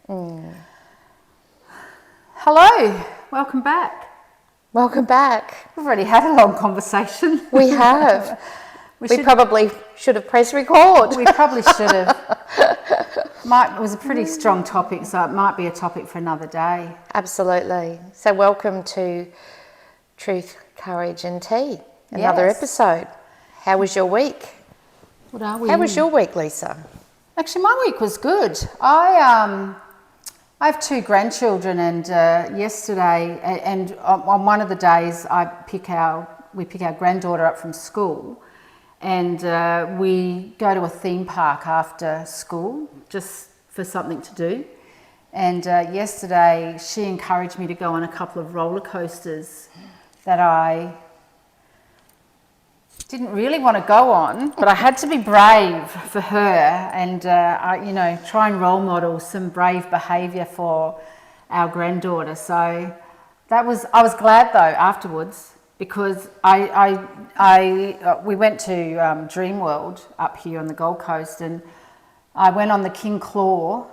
Hello, welcome back. Welcome back. We've already had a long conversation. We have. we probably should have pressed record. We probably should have. It was a pretty strong topic, so it might be a topic for another day. Absolutely. So welcome to Truth, Courage and Tea, another episode. How was your week? What are we? How was your week, Lisa? Actually, my week was good. I have two grandchildren, and yesterday, and on one of the days, we pick our granddaughter up from school, and we go to a theme park after school just for something to do. And yesterday, she encouraged me to go on a couple of roller coasters that I didn't really want to go on, but I had to be brave for her and, try and role model some brave behaviour for our granddaughter. So I was glad though afterwards, because we went to Dream World up here on the Gold Coast, and I went on the King Claw,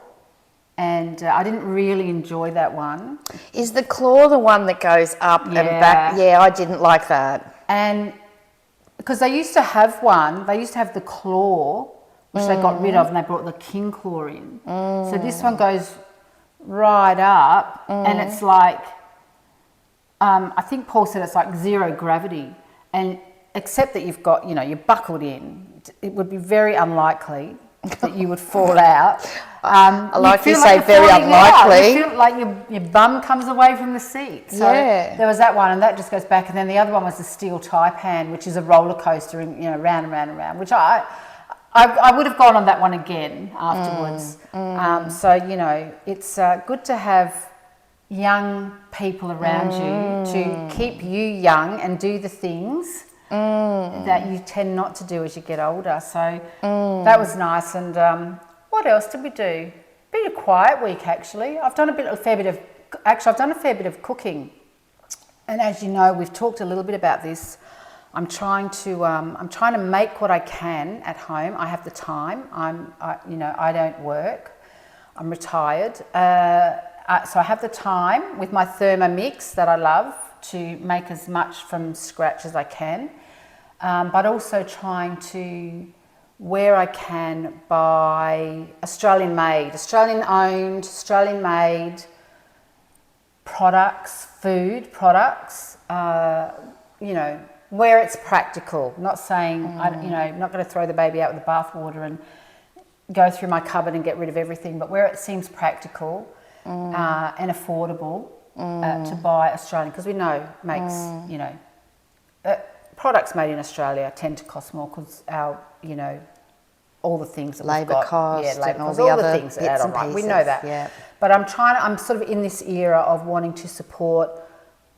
and I didn't really enjoy that one. Is the claw the one that goes up and back? Yeah, I didn't like that. And because they used to have the claw, which they got rid of, and they brought the King Claw in. So this one goes right up, and it's like, I think Paul said it's like zero gravity, and except that you've got, you're buckled in, it would be very unlikely that you would fall out. I like you say very unlikely. You feel like your bum comes away from the seat. So there was that one, and that just goes back. And then the other one was the Steel Taipan, which is a roller coaster, and round and round and round, which I would have gone on that one again afterwards. So it's good to have young people around you to keep you young and do the things that you tend not to do as you get older. So that was nice. And what else did we do? Bit of quiet week, actually. I've done a fair bit of cooking. And as you know, we've talked a little bit about this. I'm trying to make what I can at home. I have the time. I don't work. I'm retired. So I have the time with my Thermomix that I love to make as much from scratch as I can. But also trying to, where I can, buy Australian-owned, Australian-made products, food products, where it's practical. Not saying, I'm not going to throw the baby out with the bathwater and go through my cupboard and get rid of everything, but where it seems practical and affordable to buy Australian, because we know products made in Australia tend to cost more because our, all the things that labour costs, labour and costs, all the all other the things that add on. Right? We pieces, know that. Yeah. But I'm sort of in this era of wanting to support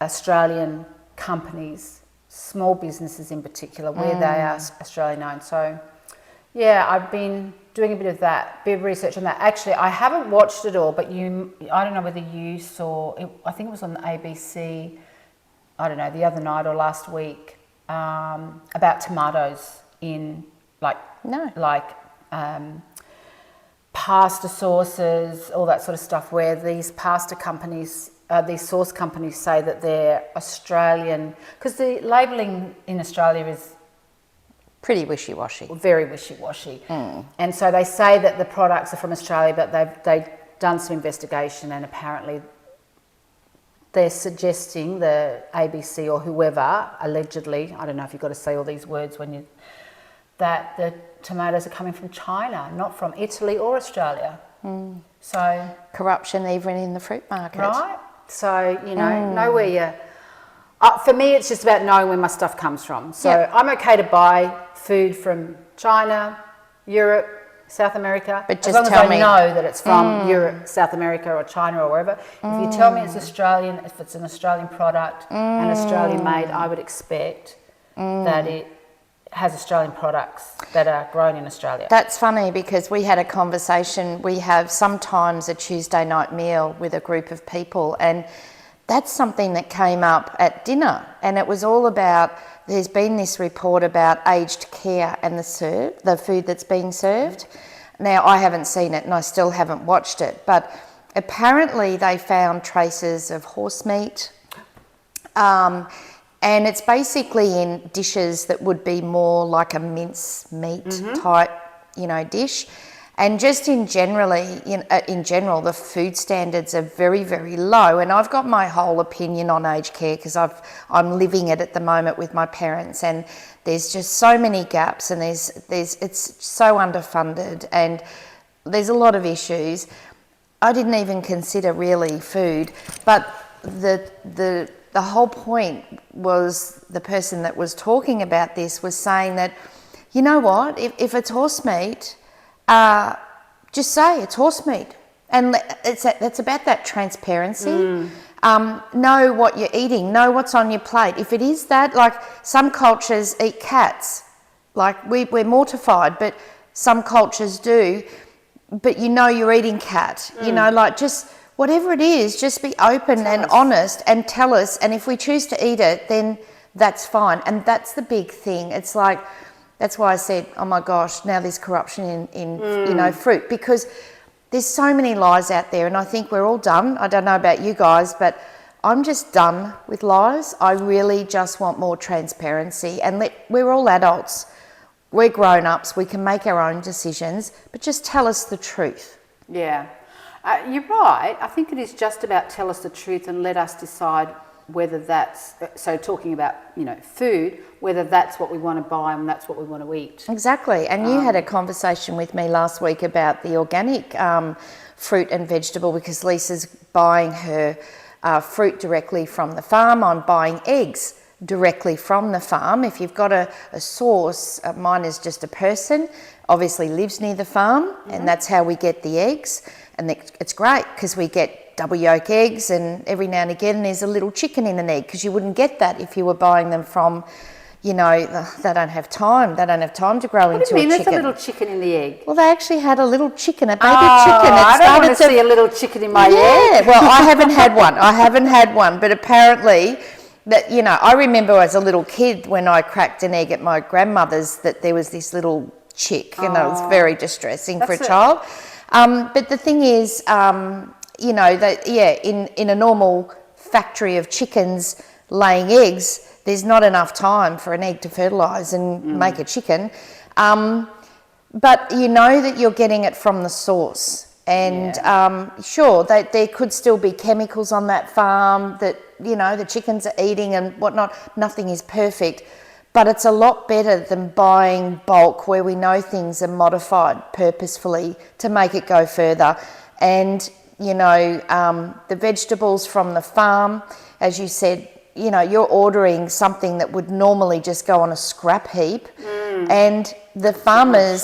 Australian companies, small businesses in particular, where they are Australian owned. So yeah, I've been doing a bit of that, bit of research on that. Actually, I haven't watched it all, but I don't know whether you saw it. I think it was on the ABC, I don't know, the other night or last week, about tomatoes in pasta sauces, all that sort of stuff, where these pasta companies, these sauce companies say that they're Australian, because the labelling in Australia is pretty wishy-washy. Very wishy-washy. And so they say that the products are from Australia, but they've done some investigation, and apparently they're suggesting, the ABC or whoever, allegedly, I don't know if you've got to say all these words that the tomatoes are coming from China, not from Italy or Australia. So corruption even in the fruit market. Right? So, know where you... for me, it's just about knowing where my stuff comes from. So I'm okay to buy food from China, Europe, South America, but as long as I know that it's from Europe, South America or China or wherever. If you tell me it's Australian, if it's an Australian product and Australian made, I would expect that it has Australian products that are grown in Australia. That's funny, because we had a conversation. We have sometimes a Tuesday night meal with a group of people, and that's something that came up at dinner, and it was all about, there's been this report about aged care and the food that's being served. Now, I haven't seen it and I still haven't watched it, but apparently they found traces of horse meat. And it's basically in dishes that would be more like a mince meat type, dish. And just in general, the food standards are very, very low. And I've got my whole opinion on aged care because I'm living it at the moment with my parents, and there's just so many gaps, and it's so underfunded, and there's a lot of issues. I didn't even consider really food, but the whole point was the person that was talking about this was saying that, you know what, if it's horse meat, just say it's horse meat, and it's about that transparency. Know what you're eating, know what's on your plate. If it is that, like some cultures eat cats, like we're mortified, but some cultures do. But you're eating cat. Like just whatever it is, just be open and honest and tell us. And if we choose to eat it, then that's fine. And that's the big thing. It's like, that's why I said, oh my gosh, now there's corruption in fruit, because there's so many lies out there, and I think we're all done. I don't know about you guys, but I'm just done with lies. I really just want more transparency, and we're all adults. We're grown-ups. We can make our own decisions, but just tell us the truth. Yeah. You're right. I think it is just about tell us the truth and let us decide whether that's, so talking about, food, whether that's what we want to buy and that's what we want to eat. Exactly. And you had a conversation with me last week about the organic fruit and vegetable, because Lisa's buying her fruit directly from the farm. I'm buying eggs directly from the farm. If you've got a source, mine is just a person, obviously lives near the farm, and that's how we get the eggs. And it's great because we get double yolk eggs, and every now and again there's a little chicken in an egg, because you wouldn't get that if you were buying them from, they don't have time. They don't have time to grow into a chicken. What do you mean there's a little chicken in the egg? Well, they actually had a little chicken, a baby chicken. I don't want to see a little chicken in my egg. Yeah, well, I haven't had one. But apparently, I remember as a little kid when I cracked an egg at my grandmother's, that there was this little chick, and it was very distressing for a child. But the thing is, in a normal factory of chickens laying eggs, there's not enough time for an egg to fertilise and make a chicken. But that you're getting it from the source. And sure, there could still be chemicals on that farm that, the chickens are eating and whatnot. Nothing is perfect. But it's a lot better than buying bulk, where we know things are modified purposefully to make it go further. And, the vegetables from the farm, as you said, you're ordering something that would normally just go on a scrap heap. And the farmers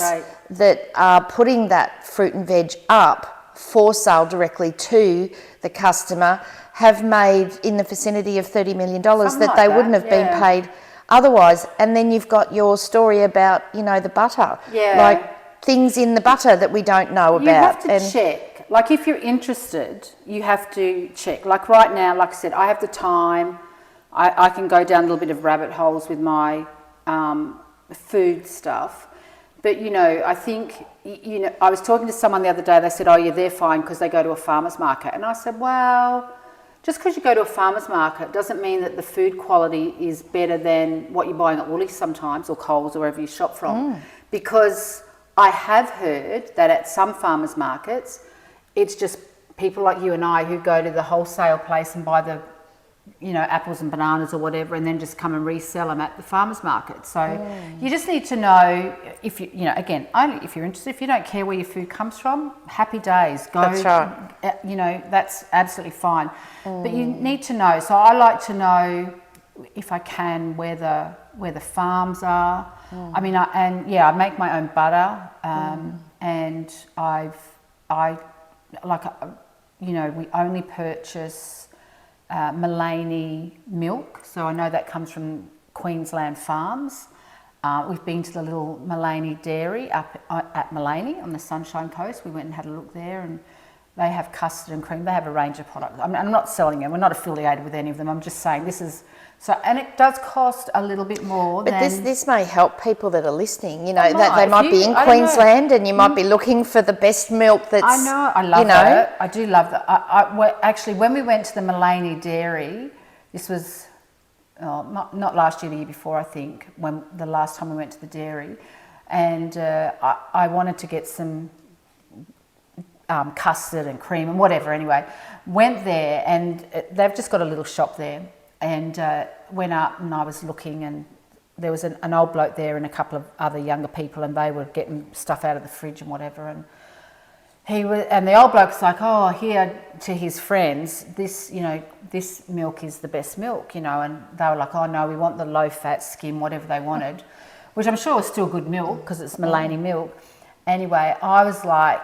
that are putting that fruit and veg up for sale directly to the customer have made in the vicinity of $30 million that they wouldn't have been paid otherwise. And then you've got your story about, the butter. Yeah. Like things in the butter that we don't know about. You have to check. Like if you're interested, you have to check. Like right now, like I said, I have the time. I can go down a little bit of rabbit holes with my food stuff. But, I think, I was talking to someone the other day, they said, oh, yeah, they're fine because they go to a farmer's market. And I said, well, just because you go to a farmer's market doesn't mean that the food quality is better than what you're buying at Woolies sometimes, or Coles, or wherever you shop from. Because I have heard that at some farmers markets, it's just people like you and I who go to the wholesale place and buy the, apples and bananas or whatever, and then just come and resell them at the farmers market. So you just need to know if again, only if you're interested. If you don't care where your food comes from, happy days. Go. That's right. That's absolutely fine. But you need to know. So I like to know, if I can, where the farms are. I mean, I make my own butter, and we only purchase Maleny milk, so I know that comes from Queensland farms. We've been to the little Maleny dairy up at Maleny on the Sunshine Coast. We went and had a look there, and they have custard and cream. They have a range of products. I'm not selling them. We're not affiliated with any of them. I'm just saying this is So, and it does cost a little bit more. But this may help people that are listening. You know, It that they might be in Queensland and you might be looking for the best milk. That's, I know, I love that. I do love that. Actually, when we went to the Mullaney Dairy, this was not last year, the year before, I think, when the last time we went to the dairy, and I wanted to get some custard and cream and whatever. Anyway, went there, and they've just got a little shop there. And went up, and I was looking, and there was an old bloke there and a couple of other younger people, and they were getting stuff out of the fridge and whatever. And the old bloke's like, "Oh, here," to his friends, "this milk is the best milk," and they were like, "Oh no, we want the low fat skim," whatever they wanted, which I'm sure was still good milk because it's Mullaney milk. Anyway, I was like,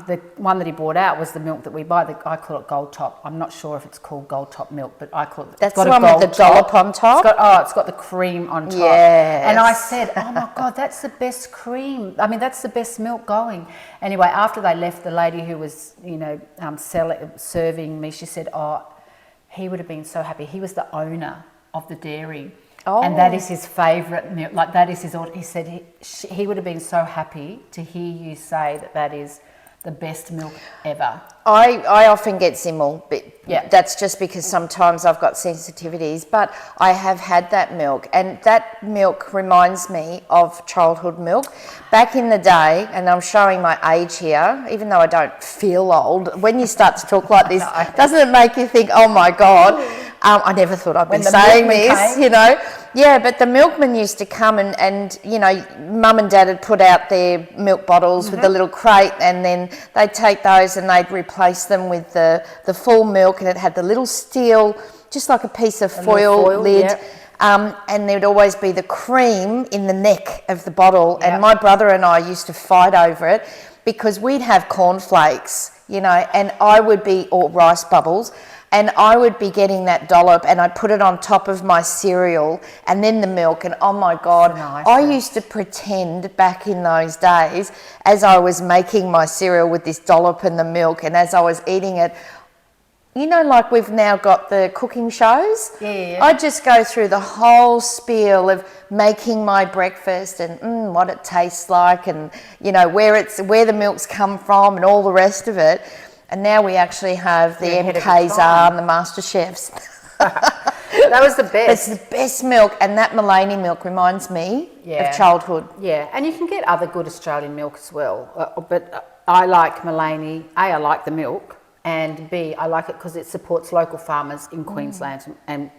the one that he brought out was the milk that we buy. I call it Gold Top. I'm not sure if it's called Gold Top milk, but I call it. That's the one with the dollop on top? It's got the cream on top. Yes. And I said, "Oh my God, that's the best cream. I mean, that's the best milk going." Anyway, after they left, the lady who was, serving me, she said, "Oh, he would have been so happy. He was the owner of the dairy." Oh. And that is his favourite milk. Like, that is his order. He said he would have been so happy to hear you say that is the best milk ever. I often get Zimmel, but that's just because sometimes I've got sensitivities. But I have had that milk, and that milk reminds me of childhood milk. Back in the day, and I'm showing my age here, even though I don't feel old, when you start to talk like this, doesn't it make you think, oh my God, I never thought I'd be saying this, Yeah, but the milkman used to come and Mum and Dad had put out their milk bottles with the little crate, and then they'd take those and they'd replace them with the full milk, and it had the little steel, just like a piece of foil lid. Yep. And there'd always be the cream in the neck of the bottle. Yep. And my brother and I used to fight over it because we'd have cornflakes, and I would be, or rice bubbles, and I would be getting that dollop, and I'd put it on top of my cereal and then the milk. And oh my God, I used to pretend back in those days, as I was making my cereal with this dollop and the milk, and as I was eating it, like we've now got the cooking shows. Yeah. I just go through the whole spiel of making my breakfast and what it tastes like, and where the milk's come from and all the rest of it. And now we actually have the MKs and the Master Chefs. That was the best. It's the best milk, and that Mullaney milk reminds me of childhood. Yeah, and you can get other good Australian milk as well. But I like Mullaney. A, I like the milk, and B, I like it because it supports local farmers in Queensland, and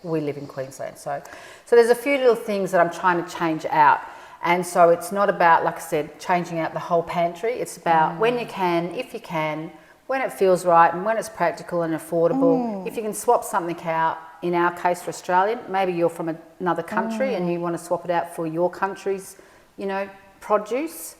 we live in Queensland. So there's a few little things that I'm trying to change out. And so it's not about, like I said, changing out the whole pantry. It's about when you can, if you can, when it feels right and when it's practical and affordable. If you can swap something out, in our case for Australian, maybe you're from another country and you want to swap it out for your country's, produce.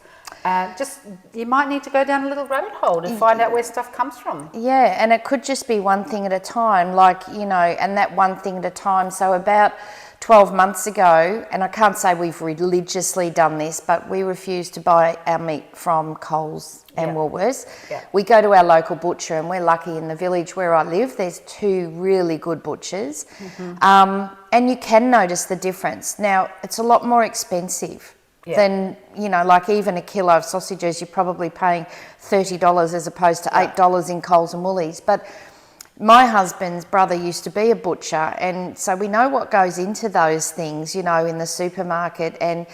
You might need to go down a little rabbit hole to find out where stuff comes from. Yeah, and it could just be one thing at a time, and that one thing at a time. So about 12 months ago, and I can't say we've religiously done this, but we refuse to buy our meat from Coles and Woolworths. Yeah. We go to our local butcher, and we're lucky in the village where I live, there's 2 really good butchers. And you can notice the difference. Now, it's a lot more expensive than, like even a kilo of sausages, you're probably paying $30 as opposed to $8 in Coles and Woolies. But my husband's brother used to be a butcher, and so we know what goes into those things, in the supermarket and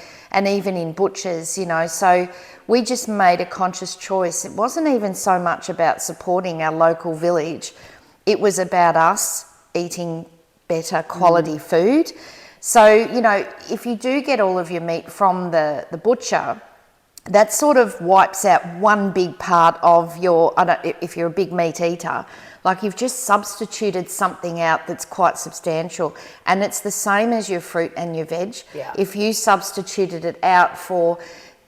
even in butchers, So we just made a conscious choice. It wasn't even so much about supporting our local village. It was about us eating better quality food. So, if you do get all of your meat from the butcher, that sort of wipes out one big part of your, if you're a big meat eater, like you've just substituted something out that's quite substantial. And it's the same as your fruit and your veg. Yeah. If you substituted it out for,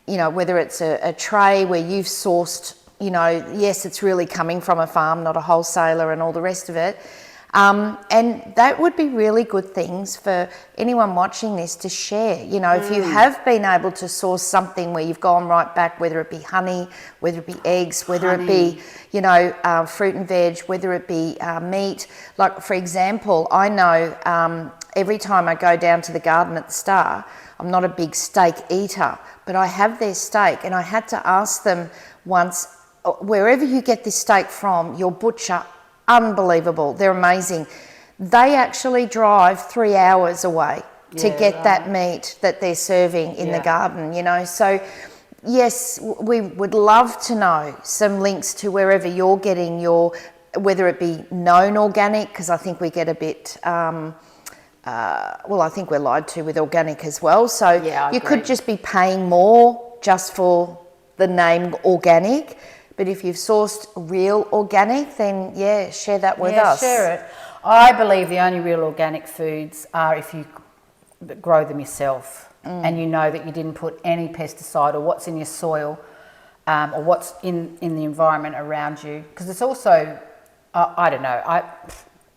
whether it's a tray where you've sourced, yes, it's really coming from a farm, not a wholesaler and all the rest of it. And that would be really good things for anyone watching this to share. You know, if you have been able to source something where you've gone right back, whether it be honey, whether it be eggs, whether it be, you know, fruit and veg, whether it be meat. Like, for example, I know every time I go down to the garden at the Star, I'm not a big steak eater, but I have their steak, and I had to ask them once, wherever you get this steak from, your butcher, unbelievable, they're amazing. They actually drive 3 hours away to get that meat that they're serving in the garden, you know. So yes, we would love to know some links to wherever you're getting your, whether it be known organic, because I think we get a bit, well, I think we're lied to with organic as well. So you could just be paying more just for the name organic. But if you've sourced real organic, then share that with us. Share it. I believe the only real organic foods are if you grow them yourself and you know that you didn't put any pesticide or what's in your soil or what's in the environment around you. Because it's also, I don't know,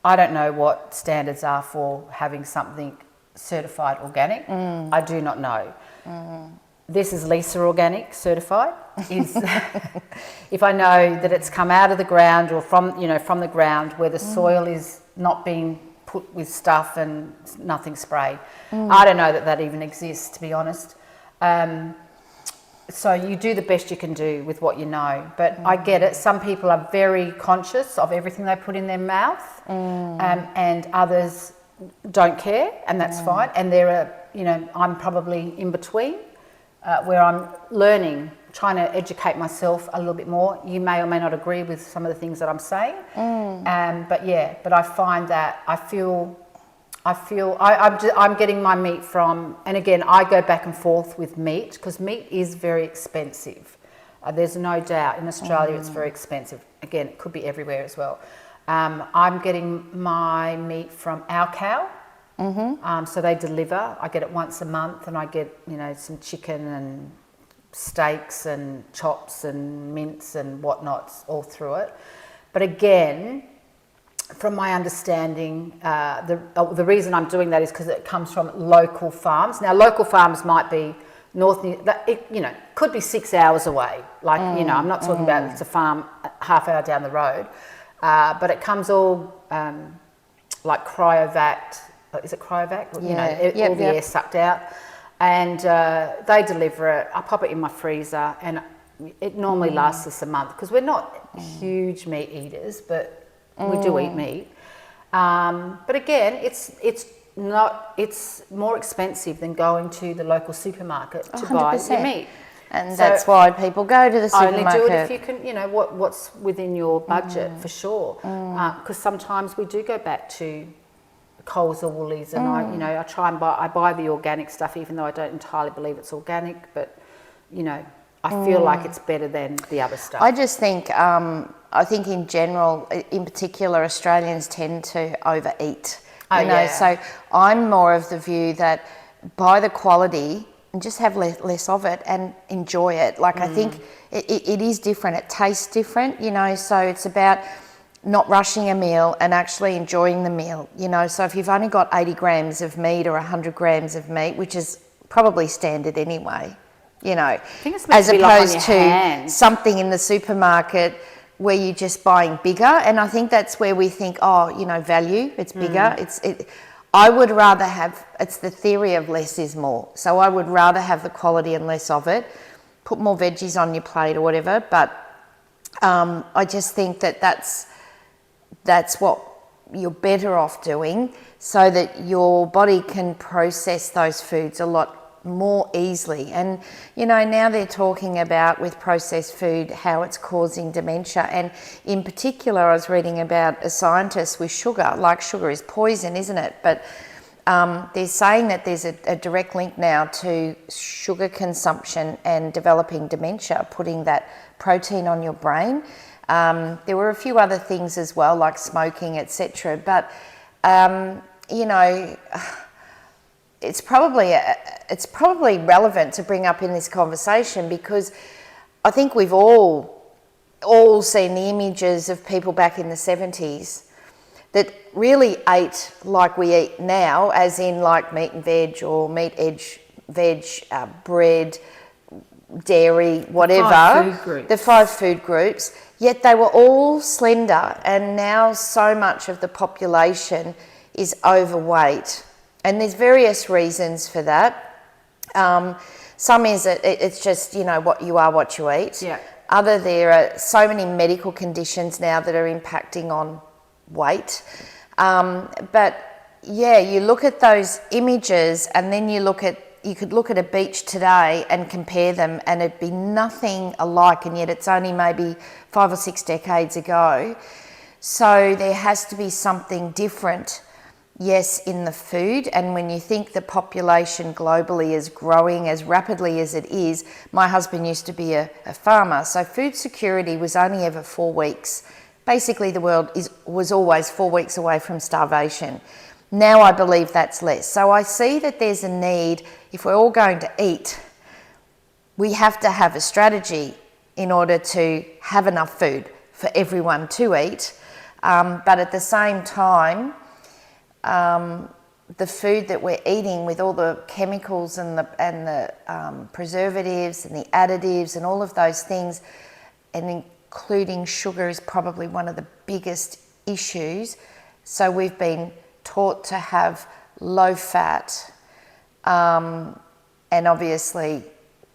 I don't know what standards are for having something certified organic. I do not know. This is Lisa Organic certified. If I know that it's come out of the ground or from the ground where the soil is not being put with stuff and nothing sprayed. I don't know that even exists, to be honest. So you do the best you can do with what you know. But I get it. Some people are very conscious of everything they put in their mouth, and others don't care, and that's fine. And there are, I'm probably in between. Where I'm learning, trying to educate myself a little bit more. You may or may not agree with some of the things that I'm saying, but I find that I'm getting my meat from, and again, I go back and forth with meat because meat is very expensive. There's no doubt in Australia it's very expensive. Again, it could be everywhere as well. I'm getting my meat from Our Cow. So they deliver. I get it once a month, and I get some chicken and steaks and chops and mince and whatnots all through it. But again, from my understanding, the reason I'm doing that is because it comes from local farms. Now, local farms might be could be 6 hours away. Like I'm not talking about it's a farm half hour down the road, but it comes all like cryovac. Is it cryovac? All the air sucked out. And they deliver it. I pop it in my freezer, and it normally lasts us a month because we're not huge meat eaters, but we do eat meat. But again, it's more expensive than going to the local supermarket to 100%. Buy your meat. And so that's why people go to the supermarket. Only do it if you can, what's within your budget for sure. Because sometimes we do go back to Coles or Woolies, and I try and buy the organic stuff, even though I don't entirely believe it's organic, but I feel like it's better than the other stuff. I just think I think in general, in particular, Australians tend to overeat. So I'm more of the view that buy the quality and just have less of it and enjoy it. Like I think it is different, it tastes different, so it's about not rushing a meal and actually enjoying the meal, So if you've only got 80 grams of meat or 100 grams of meat, which is probably standard anyway, as opposed to something in the supermarket where you're just buying bigger. And I think that's where we think, value, it's bigger. I would rather have, it's the theory of less is more. So I would rather have the quality and less of it, put more veggies on your plate or whatever. But I just think that's what you're better off doing, so that your body can process those foods a lot more easily. And now they're talking about, with processed food, how it's causing dementia. And in particular, I was reading about a scientist with sugar. Like, sugar is poison, isn't it? But they're saying that there's a direct link now to sugar consumption and developing dementia, putting that protein on your brain. There were a few other things as well, like smoking, etc. But it's probably relevant to bring up in this conversation, because I think we've all seen the images of people back in the 70s that really ate like we eat now, as in like meat and veg or meat, veg, bread, dairy, whatever. The 5 food groups. Yet they were all slender, and now so much of the population is overweight. And there's various reasons for that. Some is it's just, you know, what you are, what you eat. Yeah. There are so many medical conditions now that are impacting on weight. But yeah, you look at those images, and then you could look at a beach today and compare them, and it'd be nothing alike, and yet it's only maybe 5 or 6 decades ago. So there has to be something different, yes, in the food. And when you think the population globally is growing as rapidly as it is, my husband used to be a farmer, so food security was only ever 4 weeks. Basically, the world was always 4 weeks away from starvation. Now I believe that's less. So I see that there's a need, if we're all going to eat, we have to have a strategy in order to have enough food for everyone to eat. But at the same time, the food that we're eating with all the chemicals and the preservatives and the additives and all of those things, and including sugar, is probably one of the biggest issues. So we've been taught to have low fat, and obviously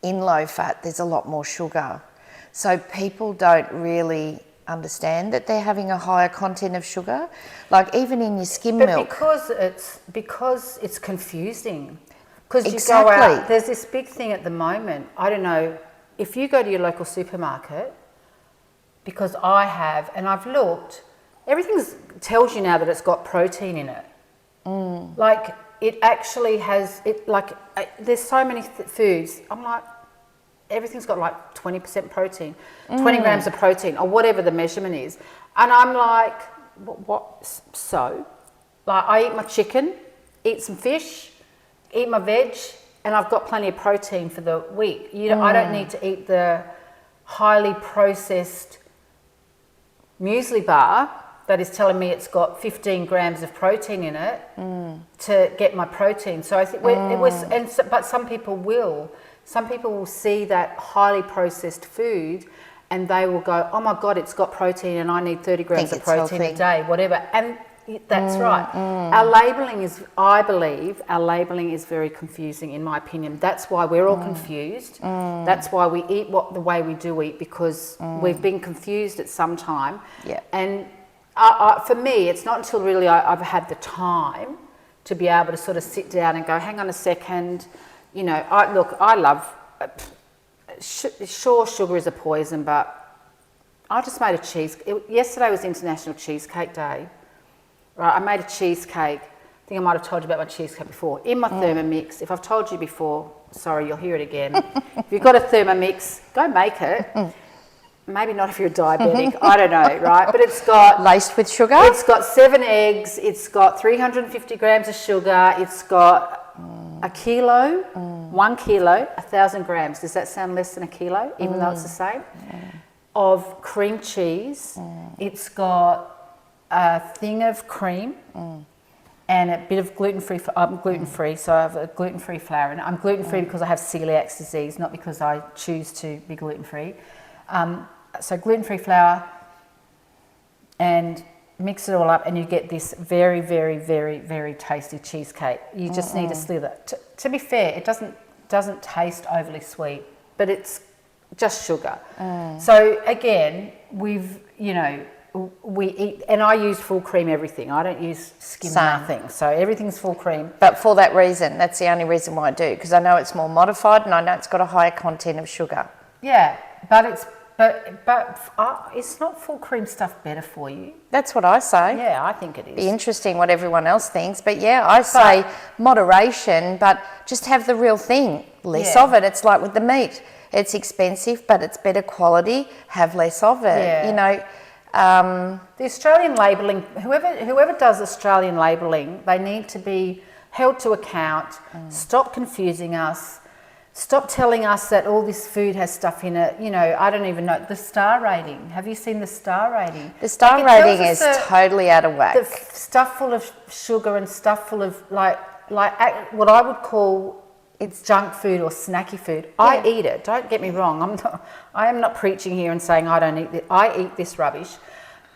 in low fat there's a lot more sugar. So people don't really understand that they're having a higher content of sugar, like even in your skim milk. Because it's confusing. Because Exactly. You go out, there's this big thing at the moment. I don't know if you go to your local supermarket, because I have, and I've looked. Everything tells you now that it's got protein in it. Like it actually has it. Like there's so many foods. I'm like, everything's got like 20% protein, 20 grams of protein, or whatever the measurement is. And I'm like, what? So, like I eat my chicken, eat some fish, eat my veg, and I've got plenty of protein for the week. You know, I don't need to eat the highly processed muesli bar that is telling me it's got 15 grams of protein in it to get my protein. So I think but some people will. Some people will see that highly processed food and they will go, oh my God, it's got protein and I need 30 grams of protein a day, whatever. And that's right. Our labelling is, I believe, our labelling is very confusing in my opinion. That's why we're all confused. That's why we eat the way we do eat, because we've been confused at some time. Yeah. And for me, it's not until really I've had the time to be able to sort of sit down and go, hang on a second, you know, I love, sure, sugar is a poison, but I just made a yesterday was International Cheesecake Day, right? I made a cheesecake. I think I might have told you about my cheesecake before. In my Thermomix, if I've told you before, sorry, you'll hear it again. If you've got a Thermomix, go make it. Maybe not if you're a diabetic, I don't know, right? But it's got... Laced with sugar? It's got 7 eggs, it's got 350 grams of sugar, it's got a kilo, 1 kilo, 1,000 grams. Does that sound less than a kilo, even though it's the same? Of cream cheese. It's got a thing of cream and a bit of gluten-free. I'm gluten-free, so I have a gluten-free flour. And I'm gluten-free because I have celiac disease, not because I choose to be gluten-free. So gluten-free flour, and mix it all up and you get this very, very, very, very tasty cheesecake. You just need a slither. To be fair, it doesn't taste overly sweet, but it's just sugar. So again, we eat, and I use full cream everything. I don't use skim nothing. So everything's full cream. But for that reason, that's the only reason why I do, because I know it's more modified and I know it's got a higher content of sugar. Yeah, but it's not full cream stuff better for you? That's what I say. Yeah, I think it is. Be interesting what everyone else thinks, but yeah, I say moderation, but just have the real thing, less of it. It's like with the meat, it's expensive, but it's better quality. Have less of it. Yeah. You know, the Australian labelling. Whoever does Australian labelling, they need to be held to account. Stop confusing us. Stop telling us that all this food has stuff in it. You know, I don't even know. The star rating. Have you seen the star rating? The star rating is totally out of whack. The stuff full of sugar and stuff full of like what I would call it's junk food or snacky food. Yeah. I eat it. Don't get me wrong. I am not preaching here and saying I don't eat it. I eat this rubbish,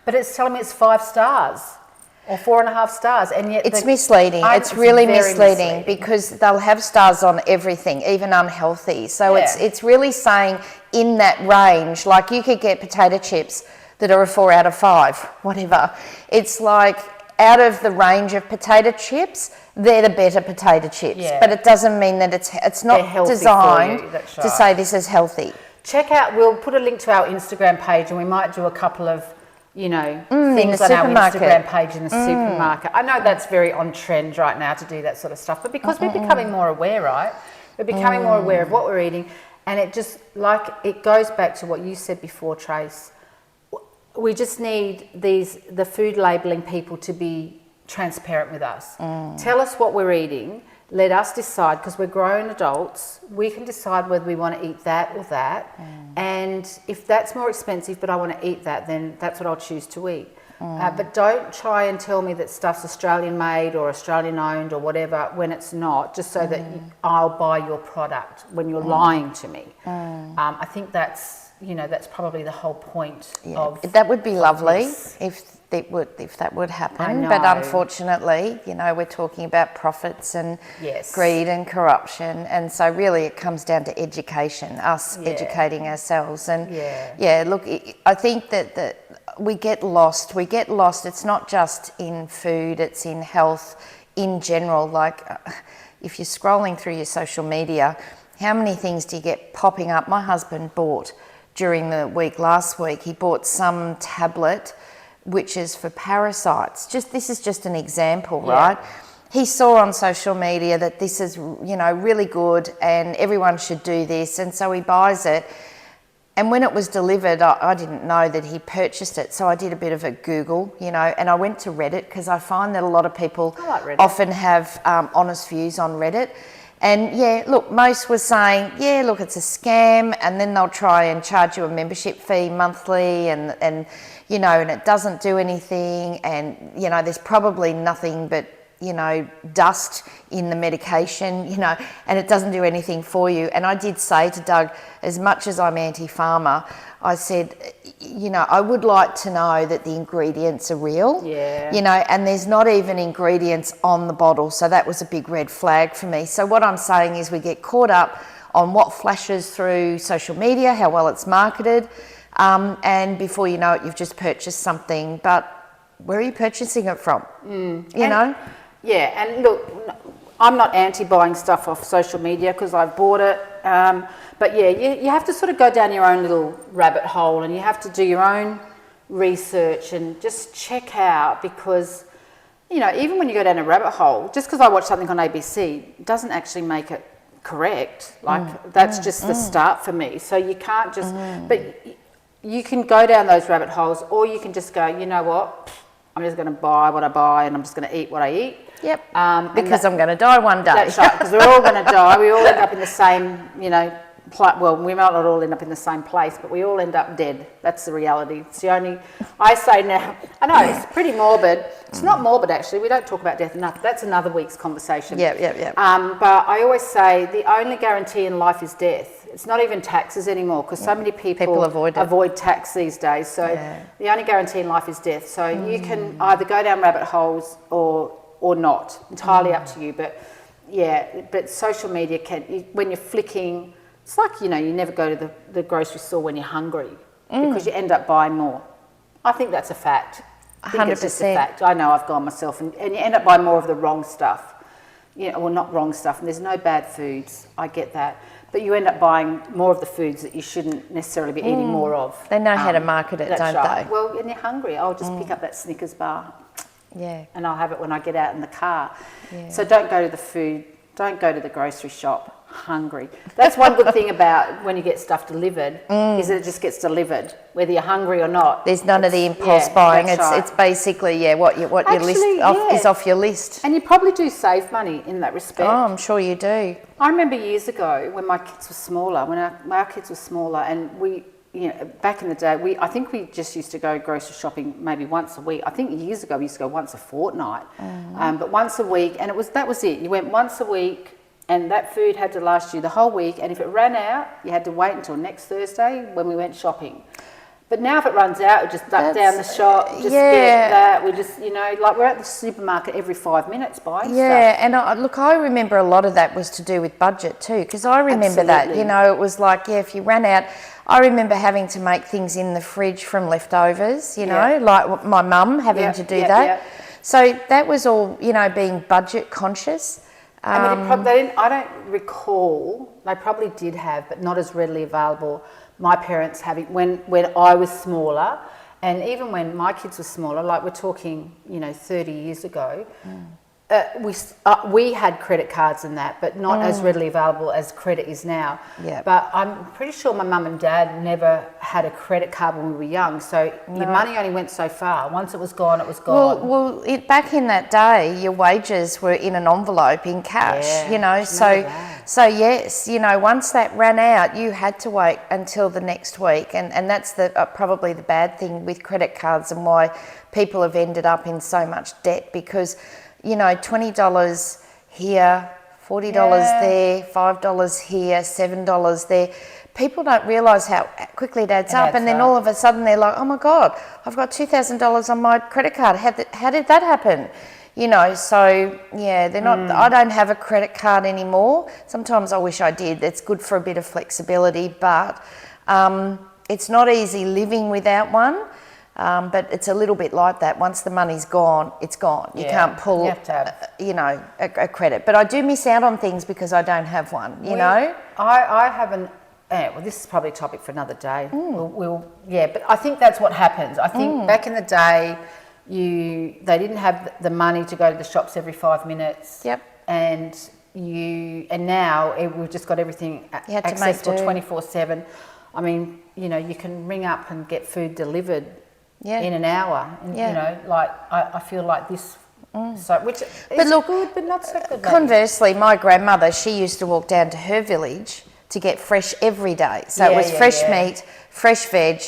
but it's telling me it's 5 stars. Or 4.5 stars, and yet it's misleading. It's really misleading because they'll have stars on everything, even unhealthy. So it's really saying in that range, like you could get potato chips that are a 4 out of 5, whatever. It's like out of the range of potato chips, they're the better potato chips. Yeah. But it doesn't mean that it's not designed to say this is healthy. Check out. We'll put a link to our Instagram page, and we might do a couple of things on our Instagram page in the supermarket. I know that's very on trend right now to do that sort of stuff, but because we're becoming more aware, right? We're becoming more aware of what we're eating, and it just it goes back to what you said before, Trace. We just need the food labelling people to be transparent with us. Tell us what we're eating. Let us decide, because we're grown adults, we can decide whether we want to eat that or that. And if that's more expensive, but I want to eat that, then that's what I'll choose to eat. But don't try and tell me that stuff's Australian made or Australian owned or whatever when it's not, just so that I'll buy your product when you're lying to me. I think that's probably the whole point of that would be lovely if that would happen, but unfortunately, we're talking about profits and greed and corruption, and so really it comes down to education, us educating ourselves, and look, I think that we get lost. It's not just in food, it's in health in general. Like if you're scrolling through your social media, how many things do you get popping up? My husband bought during the week last week, he bought some tablet which is for parasites. This is just an example, right? He saw on social media that this is, really good and everyone should do this, and so he buys it. And when it was delivered, I didn't know that he purchased it, so I did a bit of a Google, and I went to Reddit, because I find that a lot of people often have honest views on Reddit. And most were saying, it's a scam, and then they'll try and charge you a membership fee monthly, and it doesn't do anything, and there's probably nothing but dust in the medication, and it doesn't do anything for you. And I did say to Doug, as much as I'm anti-pharma, I said, I would like to know that the ingredients are real, and there's not even ingredients on the bottle. So that was a big red flag for me. So what I'm saying is we get caught up on what flashes through social media, how well it's marketed, and before you know it, you've just purchased something. But where are you purchasing it from? You know? Yeah, and look, I'm not anti-buying stuff off social media because I've bought it. But you have to sort of go down your own little rabbit hole, and you have to do your own research and just check out, because, even when you go down a rabbit hole, just because I watch something on ABC doesn't actually make it correct. Like, that's just the start for me. So you can't just, but you can go down those rabbit holes, or you can just go, you know what, I'm just going to buy what I buy, and I'm just going to eat what I eat. Yep. Because I'm going to die one day. That's right, because we're all going to die. We all end up in the same, well, we might not all end up in the same place, but we all end up dead. That's the reality. It's the only, I say now, I know, it's pretty morbid. It's not morbid, actually. We don't talk about death enough. That's another week's conversation. Yeah. But I always say the only guarantee in life is death. It's not even taxes anymore, because so many people avoid tax these days. So the only guarantee in life is death. So you can either go down rabbit holes or not. Entirely up to you. But social media when you're flicking, it's like, you never go to the grocery store when you're hungry, because you end up buying more. I think that's a fact. 100%. It's just a fact. I know, I've gone myself, and you end up buying more of the wrong stuff. Well, not wrong stuff, and there's no bad foods, I get that. But you end up buying more of the foods that you shouldn't necessarily be eating more of. They know how to market it, don't they? Well, when you're hungry, I'll just pick up that Snickers bar. Yeah. And I'll have it when I get out in the car. Yeah. So don't go to the grocery shop hungry. That's one good thing about when you get stuff delivered, is that it just gets delivered, whether you're hungry or not. There's none of the impulse buying. It's right. basically, what your list is off your list. And you probably do save money in that respect. Oh, I'm sure you do. I remember years ago when my kids were smaller, when our kids were smaller, and we, back in the day, I think we just used to go grocery shopping maybe once a week. I think years ago we used to go once a fortnight, but once a week, and that was it. You went once a week, and that food had to last you the whole week. And if it ran out, you had to wait until next Thursday when we went shopping. But now if it runs out, we just duck down the shop, just get that. We just, like we're at the supermarket every 5 minutes buying stuff. Yeah, and I remember a lot of that was to do with budget too, because I remember that, it was like, if you ran out, I remember having to make things in the fridge from leftovers, like my mum having to do that. Yeah. So that was all, being budget conscious. I mean, I don't recall, they probably did have, but not as readily available, my parents having, when I was smaller, and even when my kids were smaller, like we're talking, 30 years ago, we had credit cards and that, but not as readily available as credit is now. Yeah. But I'm pretty sure my mum and dad never had a credit card when we were young, so your money only went so far. Once it was gone, it was gone. Well, back in that day, your wages were in an envelope in cash, so yes, once that ran out, you had to wait until the next week, and that's probably the bad thing with credit cards and why people have ended up in so much debt, because $20 here, $40 there, $5 here, $7 there. People don't realise how quickly it adds up, and then all of a sudden they're like, oh my God, I've got $2,000 on my credit card. How did that happen? They're not, I don't have a credit card anymore. Sometimes I wish I did. It's good for a bit of flexibility, but it's not easy living without one. But it's a little bit like that. Once the money's gone, it's gone. You can't pull, a credit. But I do miss out on things because I don't have one, I haven't, well, this is probably a topic for another day. But I think that's what happens. I think back in the day, they didn't have the money to go to the shops every 5 minutes. Yep. And now we've just got everything accessible 24/7. I mean, you can ring up and get food delivered in an hour. And, I feel like this, which is good, but not so good. Conversely, my grandmother, she used to walk down to her village to get fresh every day. So it was fresh meat, fresh veg,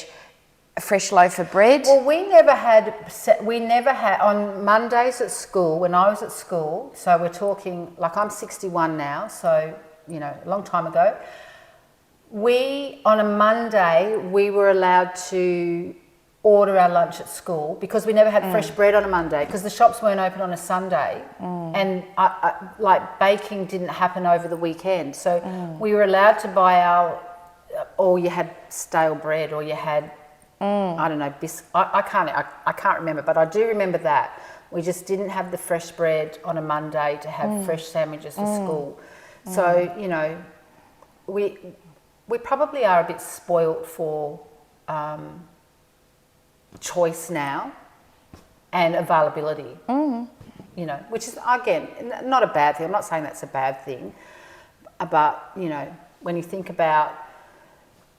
a fresh loaf of bread. Well, we never had on Mondays at school, when I was at school, so we're talking, like I'm 61 now, so, a long time ago, on a Monday, we were allowed to order our lunch at school because we never had fresh bread on a Monday because the shops weren't open on a Sunday, and like baking didn't happen over the weekend. So we were allowed to buy or you had stale bread, or you had, I don't know, I can't remember, but I do remember that. We just didn't have the fresh bread on a Monday to have fresh sandwiches for school. So, we probably are a bit spoilt for choice now and availability, which is, again, not a bad thing. I'm not saying that's a bad thing, but, when you think about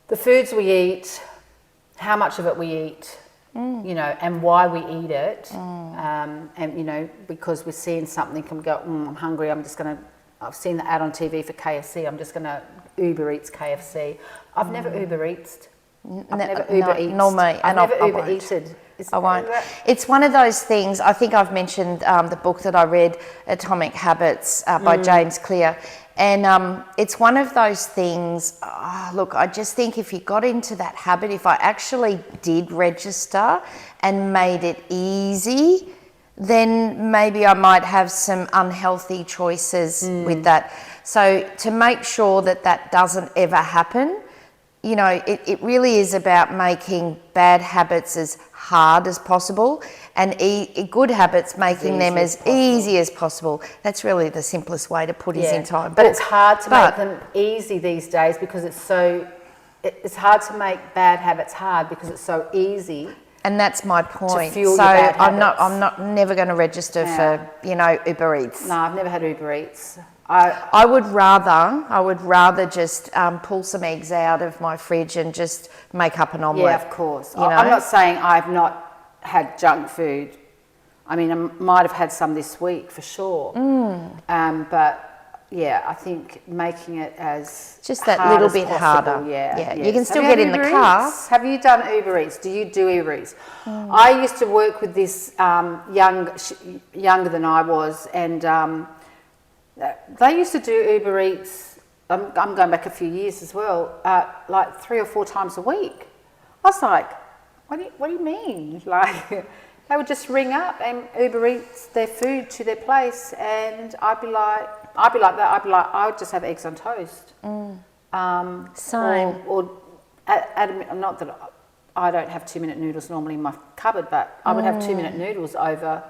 the foods we eat, how much of it we eat, and why we eat it, and, because we're seeing something and we go, I'm hungry, I've seen the ad on TV for KFC, I'm just going to Uber Eats KFC. I've never Uber Eats. I've never Uber Eats. Nor me. I've never Uber Eated. I won't. It's one of those things, I think I've mentioned the book that I read, Atomic Habits by James Clear. And it's one of those things, look, I just think if you got into that habit, if I actually did register and made it easy, then maybe I might have some unhealthy choices with that. So to make sure that doesn't ever happen, it really is about making bad habits as hard as possible and good habits, making them as easy as possible. That's really the simplest way to put his entire book. But it's hard to make them easy these days because it's hard to make bad habits hard because it's so easy. And that's my point. So I'm never going to register for Uber Eats. No, I've never had Uber Eats. I would rather just pull some eggs out of my fridge and just make up an omelette. Yeah, of course. I'm not saying I've not had junk food. I mean, I might have had some this week for sure. But yeah, I think making it as just that little bit harder. Yeah. You can still get in the car. Have you done Uber Eats? Do you do Uber Eats? I used to work with this younger than I was, and they used to do Uber Eats. I'm going back a few years as well, like 3 or 4 times a week. I was like, what do you mean? Like, they would just ring up and Uber Eats their food to their place, and I'd be like that. I would just have eggs on toast. Same. Or not that I don't have 2-minute noodles normally in my cupboard, but I would have 2-minute noodles over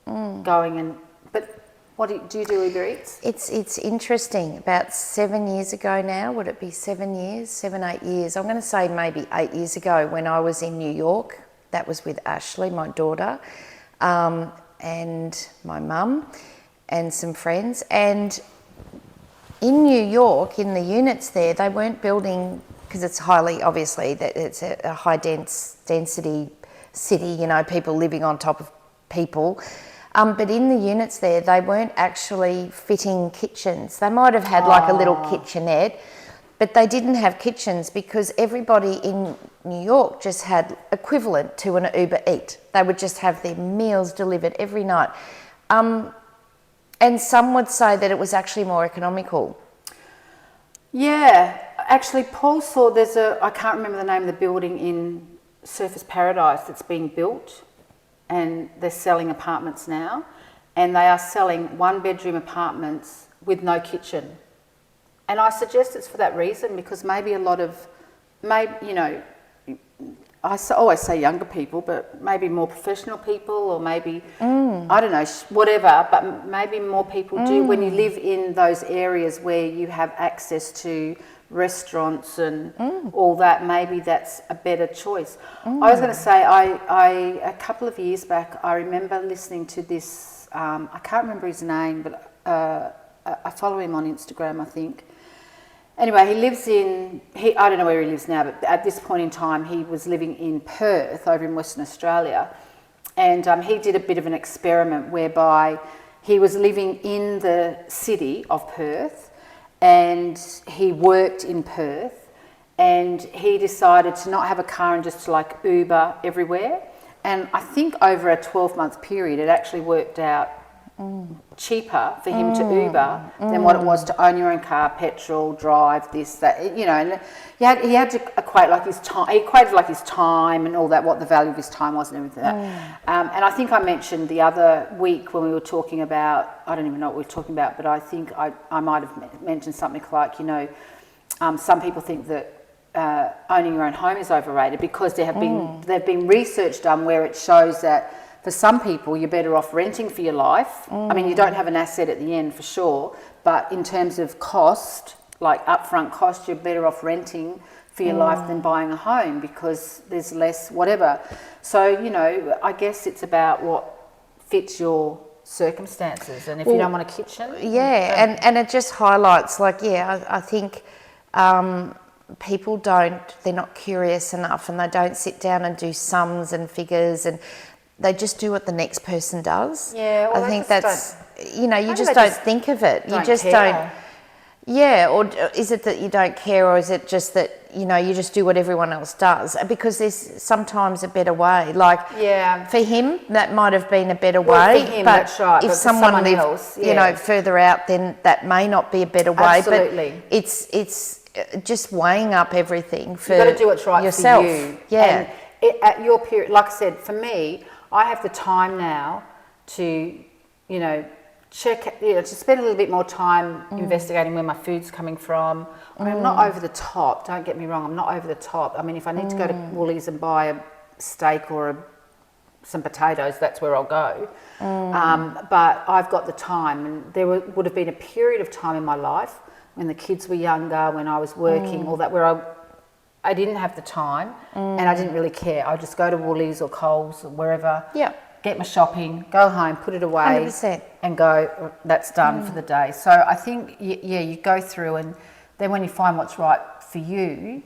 going and. But what do you do Uber Eats? It's interesting. About 7 years ago now, would it be 7 years, 7, 8 years? I'm going to say maybe 8 years ago when I was in New York. That was with Ashley, my daughter, and my mum and some friends. And in New York, in the units there, they weren't building, because it's obviously, that it's a high density city, you know, people living on top of people. But in the units there, they weren't actually fitting kitchens. They might have had like a little kitchenette, but they didn't have kitchens because everybody in New York just had equivalent to an Uber Eat. They would just have their meals delivered every night. And some would say that it was actually more economical. Yeah, actually Paul saw I can't remember the name of the building in Surfers Paradise that's being built, and they're selling apartments now, and they are selling 1-bedroom apartments with no kitchen. And I suggest it's for that reason, because maybe you know, I always say younger people, but maybe more professional people, or maybe, I don't know, whatever, but maybe more people do when you live in those areas where you have access to restaurants and all that. Maybe that's a better choice. I was going to say, a couple of years back, I remember listening to this, I can't remember his name, but I follow him on Instagram, I think. Anyway, I don't know where he lives now, but at this point in time, he was living in Perth, over in Western Australia. And he did a bit of an experiment whereby he was living in the city of Perth, and he worked in Perth, and he decided to not have a car and just to like Uber everywhere. And I think over a 12-month period, it actually worked out cheaper for him to Uber than what it was to own your own car, petrol, drive, this, that, you know. And he had to equate like his time. He equated like his time and all that, what the value of his time was and everything. And I think I mentioned the other week when we were talking about, I don't even know what we were talking about, but I think I might have mentioned something like, you know, some people think that owning your own home is overrated, because there've been research done where it shows that for some people, you're better off renting for your life. I mean, you don't have an asset at the end for sure, but in terms of cost, like upfront cost, you're better off renting for your life than buying a home, because there's less whatever. So, you know, I guess it's about what fits your circumstances, and if you don't want a kitchen. Yeah, and it just highlights, like, I think people they're not curious enough, and they don't sit down and do sums and figures, and they just do what the next person does. Yeah, well, I think that's, you know, you just don't think of it. You just don't. Yeah, or is it that you don't care, or is it just that, you know, you just do what everyone else does? Because there's sometimes a better way. Like, for him, that might have been a better way. For him, but that's right. If but someone lived, else, you know, further out, then that may not be a better way. Absolutely. But it's just weighing up everything for yourself. You've got to do what's right yourself. for you. Yeah. And at your period, like I said, for me, I have the time now to, you know, to spend a little bit more time investigating where my food's coming from. I mean, I'm not over the top, don't get me wrong, I'm not over the top. I mean, if I need to go to Woolies and buy a steak or some potatoes, that's where I'll go. But I've got the time, and there would have been a period of time in my life when the kids were younger, when I was working, all that, where I didn't have the time and I didn't really care. I'd just go to Woolies or Coles or wherever get my shopping, go home, put it away, 100%. and go, that's done for the day. So I think, yeah, you go through, and then when you find what's right for you,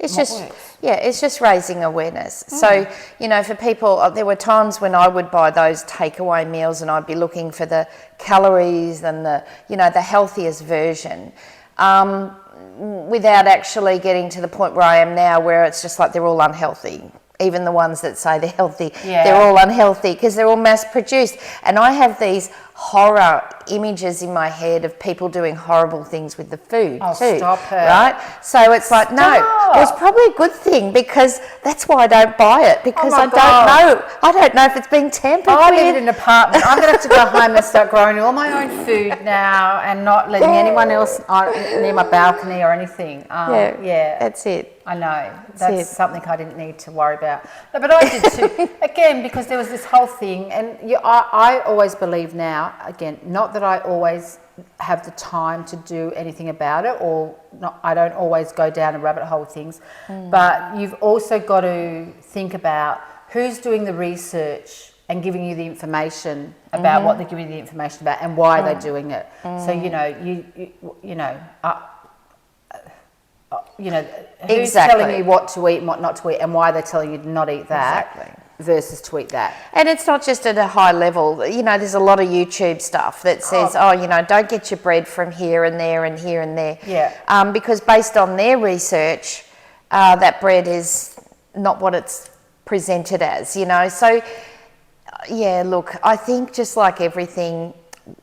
it's what just, works. yeah, it's just raising awareness. So, you know, for people, there were times when I would buy those takeaway meals and I'd be looking for the calories and the, you know, the healthiest version, without actually getting to the point where I am now, where it's just like they're all unhealthy. Even the ones that say they're healthy, they're all unhealthy because they're all mass produced. And I have these horror images in my head of people doing horrible things with the food too. Stop it. Right? So it's like, no, it's probably a good thing, because that's why I don't buy it, because I don't know if it's being tampered with. I live in an apartment. I'm going to have to go home and start growing all my own food now, and not letting anyone else near my balcony or anything. That's it. I know. That's something I didn't need to worry about. No, but I did too. Again, because there was this whole thing, and I always believe now, again, not that I always have the time to do anything about it, or not, I don't always go down a rabbit hole with things, but you've also got to think about who's doing the research and giving you the information about what they're giving you the information about, and why they're doing it. So, you know, who's telling you what to eat and what not to eat, and why they're telling you to not eat that versus to eat that. And it's not just at a high level. You know, there's a lot of YouTube stuff that says, you know, don't get your bread from here and there and here and there. Yeah. Because based on their research, that bread is not what it's presented as, you know. So, yeah, look, I think just like everything,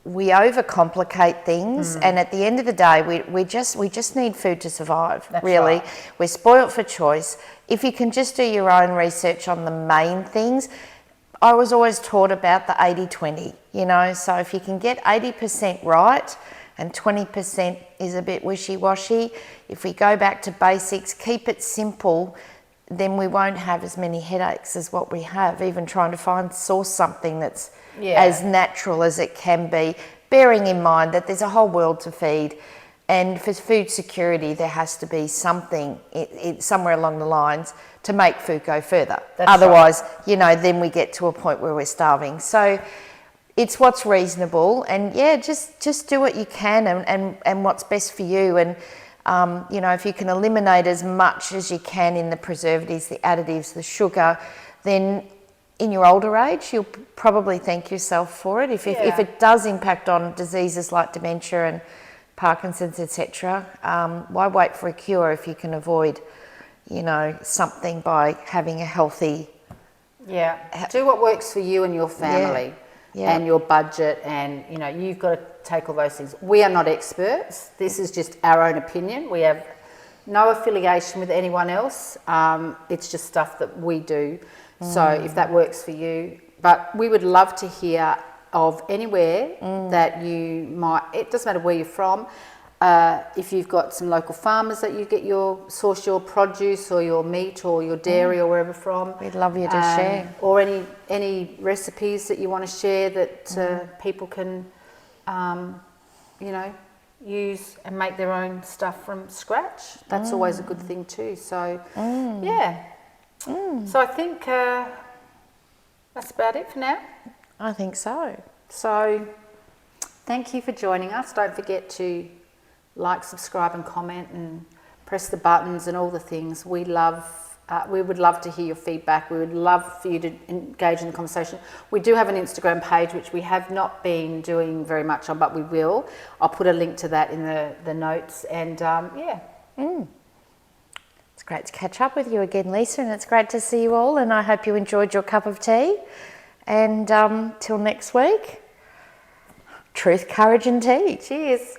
we overcomplicate things, and at the end of the day, we just need food to survive. That's really, right. We're spoilt for choice. If you can just do your own research on the main things, I was always taught about the 80-20. You know, so if you can get 80% right and 20% is a bit wishy-washy, if we go back to basics, keep it simple, then we won't have as many headaches as what we have, even trying to source something that's as natural as it can be, bearing in mind that there's a whole world to feed, and for food security there has to be something somewhere along the lines to make food go further. Otherwise, you know, then we get to a point where we're starving. So it's what's reasonable, and just do what you can, and what's best for you. And you know, if you can eliminate as much as you can in the preservatives, the additives, the sugar, then in your older age, you'll probably thank yourself for it. If it does impact on diseases like dementia and Parkinson's, etc., why wait for a cure if you can avoid, you know, something by having a healthy... do what works for you and your family and your budget, and, you know, you've got to take all those things. We are not experts. This is just our own opinion. We have no affiliation with anyone else. It's just stuff that we do. So if that works for you, but we would love to hear of anywhere that you might, it doesn't matter where you're from, if you've got some local farmers that you get source your produce or your meat or your dairy or wherever from. We'd love you to share. Or any recipes that you want to share that people can, you know, use and make their own stuff from scratch. That's always a good thing too. So, So I think that's about it for now. I think so. So thank you for joining us. Don't forget to like, subscribe and comment and press the buttons and all the things. We would love to hear your feedback. We would love for you to engage in the conversation. We do have an Instagram page, which we have not been doing very much on, but we will. I'll put a link to that in the notes. And It's great to catch up with you again, Lisa, and it's great to see you all, and I hope you enjoyed your cup of tea. And till next week, truth, courage and tea. cheers.